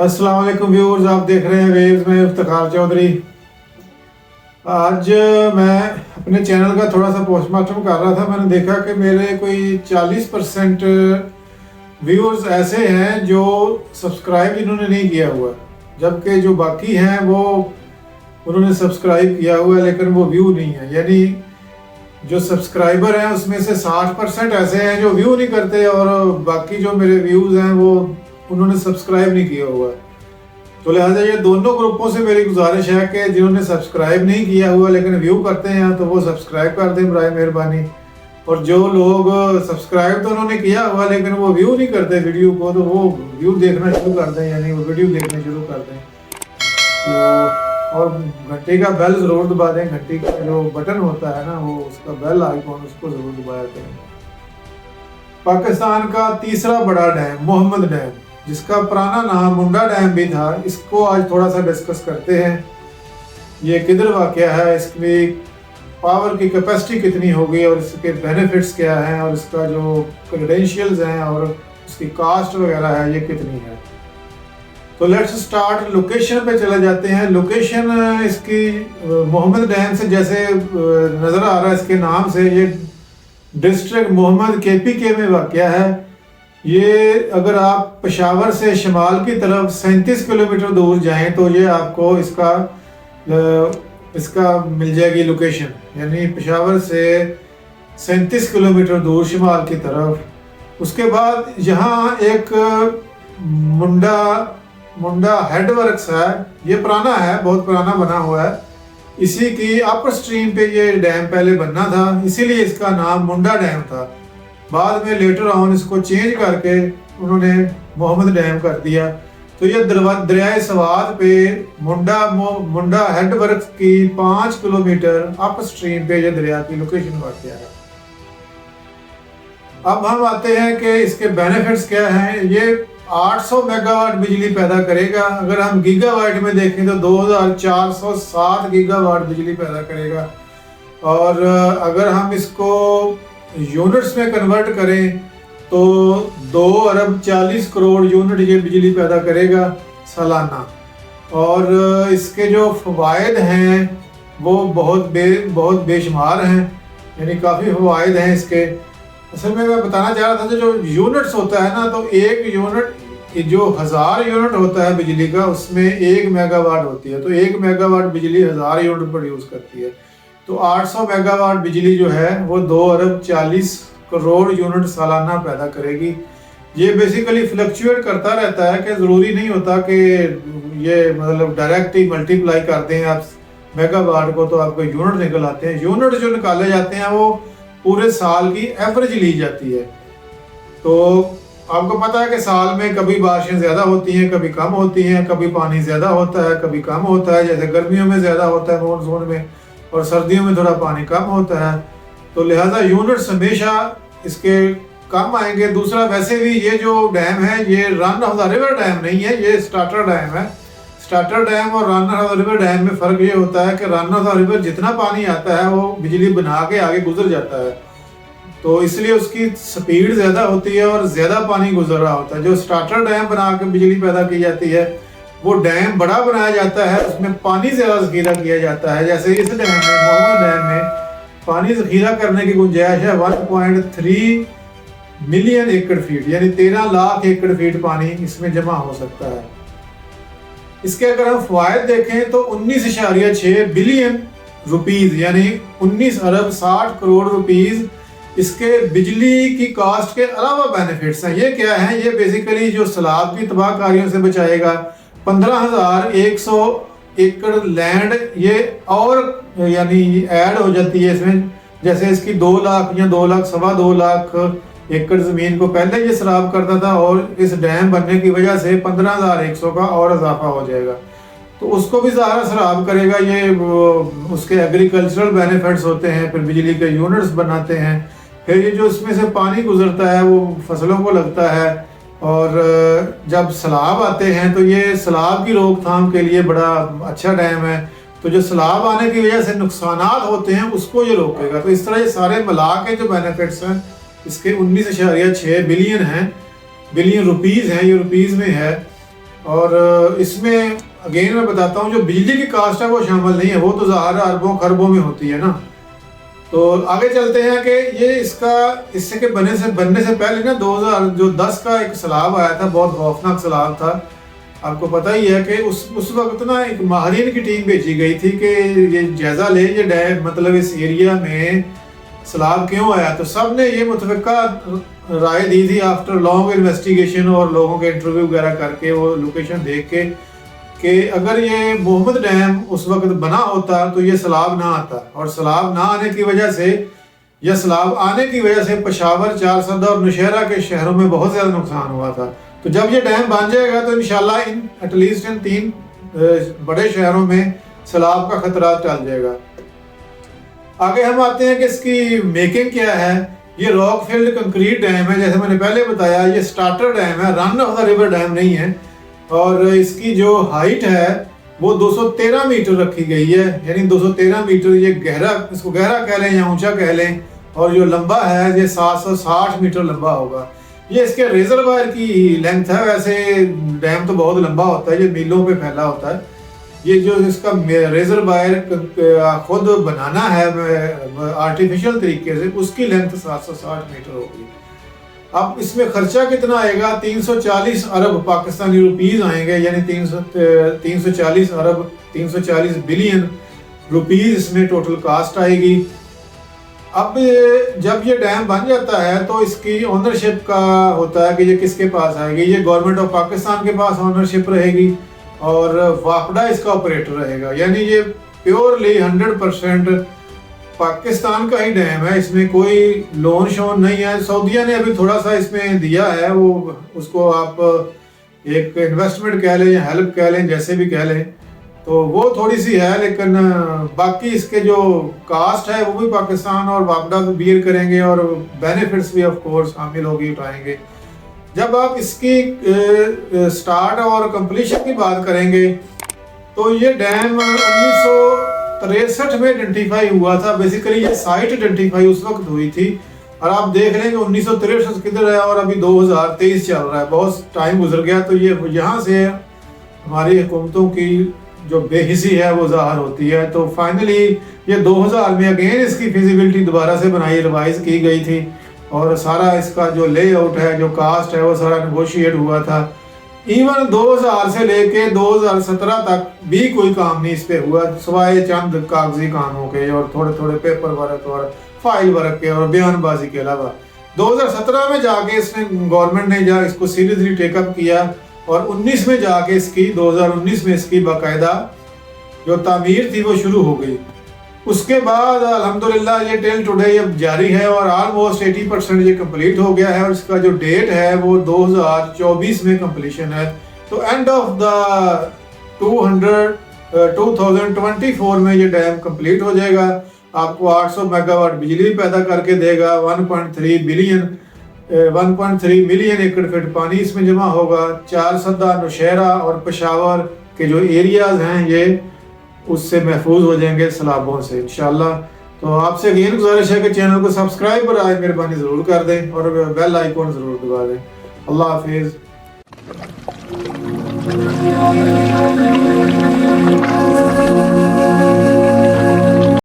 अस्सलाम वालेकुम व्यूअर्स, आप देख रहे हैं वेव्स में इफ्तिखार चौधरी। आज मैं अपने चैनल का थोड़ा सा पोस्टमार्टम कर रहा था। मैंने देखा कि मेरे कोई 40% व्यूअर्स ऐसे हैं जो सब्सक्राइब इन्होंने नहीं किया हुआ, जबकि जो बाकी हैं वो उन्होंने सब्सक्राइब किया हुआ है लेकिन वो व्यू नहीं है। यानी जो सब्सक्राइबर हैं उसमें से 60% ऐसे हैं जो व्यू नहीं करते और बाकी जो मेरे व्यूज़ हैं वो उन्होंने सब्सक्राइब नहीं किया हुआ। तो लिहाजा ये दोनों ग्रुपों से मेरी गुजारिश है कि जिन्होंने सब्सक्राइब नहीं किया हुआ लेकिन व्यू करते हैं तो वो सब्सक्राइब कर दें बराए मेहरबानी। और जो लोग सब्सक्राइब तो उन्होंने किया हुआ लेकिन वो व्यू नहीं करते वीडियो को, तो वो व्यू देखना शुरू कर दें, यानी वो वीडियो देखना शुरू कर दें। तो और घंटी का बेल ज़रूर दबा दें। घंटी का जो बटन होता है ना, वो उसका बेल आइकॉन, उसको ज़रूर दबाया करें। पाकिस्तान का तीसरा बड़ा डैम मोहम्मद डैम, जिसका पुराना नाम मुंडा डैम भी था, इसको आज थोड़ा सा डिस्कस करते हैं। ये किधर वाक़या है, इसकी पावर की कैपेसिटी कितनी होगी और इसके बेनिफिट्स क्या हैं और इसका जो क्रेडेंशियल्स हैं और इसकी कास्ट वगैरह है ये कितनी है। तो लेट्स स्टार्ट। लोकेशन पे चले जाते हैं। लोकेशन इसकी मोहम्मद डैम से जैसे नज़र आ रहा है इसके नाम से, ये डिस्ट्रिक्ट मोहम्मद KPK में वाक़या है। ये अगर आप पेशावर से शिमाल की तरफ 37 किलोमीटर दूर जाएं तो ये आपको इसका मिल जाएगी लोकेशन। यानी पेशावर से 37 किलोमीटर दूर शिमाल की तरफ। उसके बाद यहाँ एक मुंडा हेडवर्क्स है। ये पुराना है, बहुत पुराना बना हुआ है। इसी की अपर स्ट्रीम पे ये डैम पहले बनना था, इसीलिए इसका नाम मुंडा डैम था। बाद में लेटर ऑन इसको चेंज करके उन्होंने मोहम्मद डैम कर दिया। तो ये दरियाए सवात पे मुंडा हेडवर्क्स की 5 किलोमीटर अप स्ट्रीम पे ये दरिया की लोकेशन वाक़या है। अब हम आते हैं कि इसके बेनिफिट्स क्या हैं। ये 800 मेगावाट बिजली पैदा करेगा। अगर हम गीगावाट में देखें तो 2407 गीगावाट बिजली पैदा करेगा। और अगर हम इसको यूनिट्स में कन्वर्ट करें तो 2 अरब 40 करोड़ यूनिट ये बिजली पैदा करेगा सालाना। और इसके जो फ़वाइद हैं वो बहुत बेशुमार हैं, यानी काफ़ी फ़वाइद हैं इसके। असल में मैं बताना चाह रहा था जो यूनिट्स होता है ना, तो एक यूनिट जो 1000 यूनिट होता है बिजली का, उसमें 1 मेगावाट होती है। तो 1 मेगावाट बिजली 1000 यूनिट प्रोड्यूस करती है। तो 800 मेगावाट बिजली जो है वो 2 अरब 40 करोड़ यूनिट सालाना पैदा करेगी। ये बेसिकली फ्लक्चुएट करता रहता है कि ज़रूरी नहीं होता कि ये मतलब डायरेक्ट ही मल्टीप्लाई कर दें आप मेगावाट को तो आपको यूनिट निकल आते हैं। यूनिट जो निकाले जाते हैं वो पूरे साल की एवरेज ली जाती है। तो आपको पता है कि साल में कभी बारिशें ज़्यादा होती हैं, कभी कम होती हैं, कभी पानी ज़्यादा होता है, कभी कम होता है। जैसे गर्मियों में ज़्यादा होता है मानसून में, और सर्दियों में थोड़ा पानी कम होता है। तो लिहाजा यूनिट्स हमेशा इसके कम आएंगे। दूसरा, वैसे भी ये जो डैम है ये run of the river dam नहीं है, ये स्टार्टर डैम है। स्टार्टर डैम और run of the river dam में फ़र्क ये होता है कि रन ऑफ द रिवर जितना पानी आता है वो बिजली बना के आगे गुजर जाता है, तो इसलिए उसकी स्पीड ज़्यादा होती है और ज़्यादा पानी गुजर रहा होता है। जो स्टार्टर डैम बना के बिजली पैदा की जाती है वो डैम बड़ा बनाया जाता है, उसमें पानी ज़्यादा ज़ख़ीरा किया जाता है। जैसे इस डैम में, मोहम्मद डैम में पानी ज़ख़ीरा करने की गुंजाइश है 1.3 मिलियन एकड़ फीट, यानी 13 लाख एकड़ फीट पानी इसमें जमा हो सकता है। इसके अगर हम फ़वाइद देखें तो 19.6 बिलियन रुपीज़, यानी 19 अरब 60 करोड़ रुपीज़ इसके बिजली की कास्ट के अलावा बेनिफिट्स हैं। ये क्या हैं? ये बेसिकली जो सैलाब की तबाहकारियों से बचाएगा। 15,100 एकड़ लैंड ये और यानी ऐड हो जाती है इसमें। जैसे इसकी 2 लाख या 2 लाख 2.25 लाख एकड़ ज़मीन को पहले ये सैलाब करता था, और इस डैम बनने की वजह से 15,100 का और इजाफा हो जाएगा, तो उसको भी ज़्यादा सैलाब करेगा। ये उसके एग्रीकल्चरल बेनिफिट्स होते हैं, फिर बिजली के यूनिट्स बनाते हैं, फिर ये जो इसमें से पानी गुजरता है वो फसलों को लगता है। और जब सैलाब आते हैं तो ये सैलाब की रोकथाम के लिए बड़ा अच्छा डैम है। तो जो सैलाब आने की वजह से नुकसानात होते हैं उसको ये रोकेगा। तो इस तरह ये सारे मिला के जो बेनिफिट्स हैं इसके 19.6 बिलियन रुपीज़ हैं, ये रुपीज़ में है। और इसमें अगेन मैं बताता हूँ, जो बिजली की कास्ट है वो शामिल नहीं है, वो तो ज़ाहिर अरबों खरबों में होती है ना। तो आगे चलते हैं कि ये इससे के बनने से पहले ना 2010 का एक सैलाब आया था, बहुत खौफनाक सैलाब था। आपको पता ही है कि उस वक्त ना एक माहिरीन की टीम भेजी गई थी कि ये जायज़ा ले, ये डैम मतलब इस एरिया में सैलाब क्यों आया। तो सब ने ये मुतफ़िका राय दी थी आफ्टर लॉन्ग इन्वेस्टिगेशन और लोगों के इंटरव्यू वगैरह करके, वो लोकेशन देख के, कि अगर ये मोहम्मद डैम उस वक्त बना होता तो ये सैलाब ना आता, और सैलाब ना आने की वजह से या सैलाब आने की वजह से पेशावर, चारसदा और नौशहरा के शहरों में बहुत ज़्यादा नुकसान हुआ था। तो जब ये डैम बन जाएगा तो इंशाल्लाह एटलीस्ट इन 3 बड़े शहरों में सैलाब का खतरा टल जाएगा। आगे हम आते हैं कि इसकी मेकिंग क्या है। ये रॉकफील्ड कंक्रीट डैम है, जैसे मैंने पहले बताया, ये स्टार्टर डैम है, run of the river dam नहीं है। और इसकी जो हाइट है वो 213 मीटर रखी गई है, यानी 213 मीटर ये गहरा, इसको गहरा कह लें या ऊंचा कह लें, और जो लंबा है ये 760 मीटर लंबा होगा। ये इसके रिजर्वायर की लेंथ है। वैसे डैम तो बहुत लंबा होता है, ये मीलों पे फैला होता है। ये जो इसका रिजर्वायर खुद बनाना है आर्टिफिशियल तरीके से, उसकी लेंथ 760 मीटर होगी। अब इसमें खर्चा कितना आएगा? 340 अरब पाकिस्तानी रुपीस आएंगे, यानी 340 अरब 340 बिलियन रुपीस इसमें टोटल कास्ट आएगी। अब जब ये डैम बन जाता है तो इसकी ओनरशिप का होता है कि ये किसके पास आएगी। ये गवर्नमेंट ऑफ पाकिस्तान के पास ओनरशिप रहेगी और वापडा इसका ऑपरेटर रहेगा, यानी ये प्योरली 100% पाकिस्तान का ही डैम है। इसमें कोई लोन शोन नहीं है। सऊदीया ने अभी थोड़ा सा इसमें दिया है, वो उसको आप एक इन्वेस्टमेंट कह लें या हेल्प कह लें, जैसे भी कह लें, तो वो थोड़ी सी है। लेकिन बाकी इसके जो कास्ट है वो भी पाकिस्तान और वापडा भी बियर करेंगे और बेनिफिट्स भी ऑफ कोर्स शामिल होगी, उठाएंगे। जब आप इसकी स्टार्ट और कंप्लीशन की बात करेंगे तो ये डैम 1963 में आइडेंटिफाई हुआ था। बेसिकली ये साइट आइडेंटिफाई उस वक्त हुई थी, और आप देख लें कि 1963 किधर है और अभी 2023 चल रहा है, बहुत टाइम गुजर गया। तो ये यहाँ से हमारी हुकूमतों की जो बेहिसी है वो ज़ाहिर होती है। तो फाइनली ये 2000 में अगेन इसकी फिजिबिलिटी दोबारा से बनाई, रिवाइज की गई थी, और सारा इसका जो लेआउट है, जो कास्ट है, वो सारा नेगोशिएट हुआ था। इवन 2000 से लेके 2017 तक भी कोई काम नहीं इस पे हुआ, सिवाय चंद कागजी कामों के और थोड़े थोड़े पेपर वर्क और फाइल वर्क के और बयानबाजी के अलावा। 2017 में जाके इसने गवर्नमेंट ने इसको सीरियसली टेकअप किया, और 19 में जाके इसकी 2019 में इसकी बाकायदा जो तामीर थी वो शुरू हो गई। उसके बाद अल्हम्दुलिल्लाह ये टिल टुडे अब जारी है और ऑलमोस्ट 80% ये कंप्लीट हो गया है, और इसका जो डेट है वो 2024 में कंप्लीशन है। तो एंड ऑफ द 2024 में ये डैम कंप्लीट हो जाएगा। आपको 800 मेगावाट बिजली पैदा करके देगा। 1.3 मिलियन एकड़ फीट पानी इसमें जमा होगा। चारसदा, नौशहरा और पेशावर के जो एरियाज हैं ये उससे महफूज हो जाएंगे सैलाबों से इंशाल्लाह। तो आपसे अगेन गुजारिश है कि चैनल को सब्सक्राइब पर आए मेहरबानी ज़रूर कर दें और बेल आइकॉन ज़रूर दबा दें। अल्लाह हाफिज़।